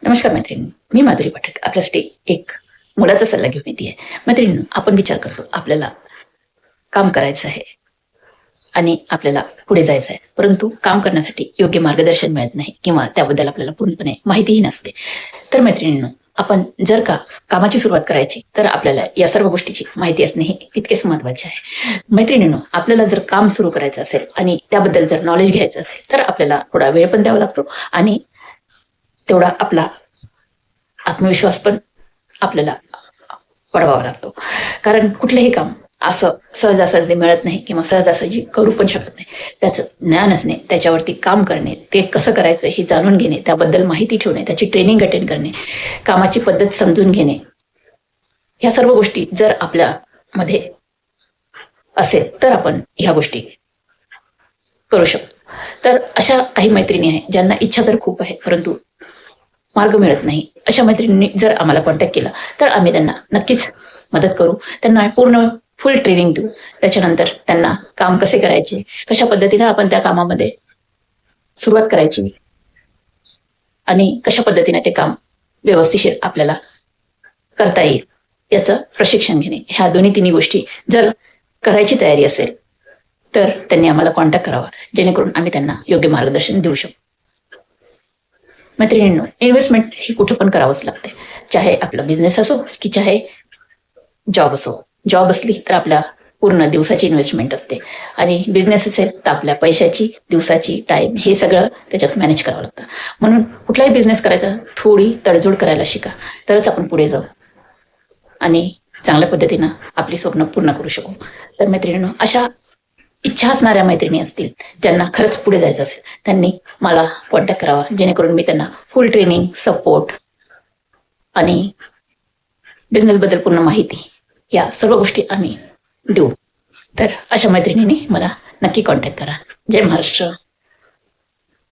नमस्कार मैत्रिणी, मी माधुरी पाठक आपल्यासाठी एक मुलाचा सल्ला घेऊन येते. मैत्रिणी, आपण विचार करतो आपल्याला काम करायचं आहे आणि आपल्याला पुढे जायचं आहे, परंतु काम करण्यासाठी योग्य मार्गदर्शन मिळत नाही किंवा त्याबद्दल आपल्याला पूर्णपणे माहितीही नसते. तर मैत्रिणींनो, आपण जर का कामाची सुरुवात करायची तर आपल्याला या सर्व गोष्टीची माहिती असणे हे तितकेच महत्वाचे आहे. मैत्रिणींनो, आपल्याला जर काम सुरू करायचं असेल आणि त्याबद्दल जर नॉलेज घ्यायचं असेल तर आपल्याला थोडा वेळ पण द्यावा लागतो आणि तेवढा आपला आत्मविश्वास पण आपल्याला वाढवावा लागतो. कारण कुठलंही काम असं सहजासहजी मिळत नाही किंवा सहजासहजी करू पण शकत नाही. त्याचं ज्ञान असणे, त्याच्यावरती काम करणे, ते कसं करायचं हे जाणून घेणे, त्याबद्दल माहिती ठेवणे, त्याची ट्रेनिंग अटेंड करणे, कामाची पद्धत समजून घेणे, ह्या सर्व गोष्टी जर आपल्यामध्ये असेल तर आपण ह्या गोष्टी करू शकतो. तर अशा काही मैत्रिणी आहेत ज्यांना इच्छा तर खूप आहे परंतु मार्ग मिळत नाही. अशा मैत्रिणींनी जर आम्हाला कॉन्टॅक्ट केला तर आम्ही त्यांना नक्कीच मदत करू. त्यांना पूर्ण फुल ट्रेनिंग देऊ. त्याच्यानंतर त्यांना काम कसे करायचे, कशा पद्धतीने आपण त्या कामामध्ये सुरुवात करायची आणि कशा पद्धतीने ते काम व्यवस्थिशीर आपल्याला करता येईल याचं प्रशिक्षण घेणे, ह्या दोन्ही तिन्ही गोष्टी जर करायची तयारी असेल तर त्यांनी आम्हाला कॉन्टॅक्ट करावा, जेणेकरून आम्ही त्यांना योग्य मार्गदर्शन देऊ शकू. मैत्रिणींनो, इन्व्हेस्टमेंट ही कुठं पण करावंच लागते, चाहे आपला बिझनेस असो की चाहे जॉब असो. जॉब असली तर आपल्या पूर्ण दिवसाची इन्व्हेस्टमेंट असते आणि बिझनेस असेल तर आपल्या पैशाची, दिवसाची, टाइम हे सगळं त्याच्यात मॅनेज करावं लागतं. म्हणून कुठलाही बिझनेस करायचा थोडी तडजोड करायला शिका, तरच आपण पुढे जाऊ आणि चांगल्या पद्धतीनं आपली स्वप्न पूर्ण करू शकू. तर मैत्रिणींनो, अशा इच्छा असणाऱ्या मैत्रिणी असतील ज्यांना खरंच पुढे जायचं असेल त्यांनी मला कॉन्टॅक्ट करावा, जेणेकरून मी त्यांना फुल ट्रेनिंग, सपोर्ट आणि बिझनेस बद्दल पूर्ण माहिती या सर्व गोष्टी आम्ही देऊ. तर अशा मैत्रिणींनी मला नक्की कॉन्टॅक्ट करा. जय महाराष्ट्र.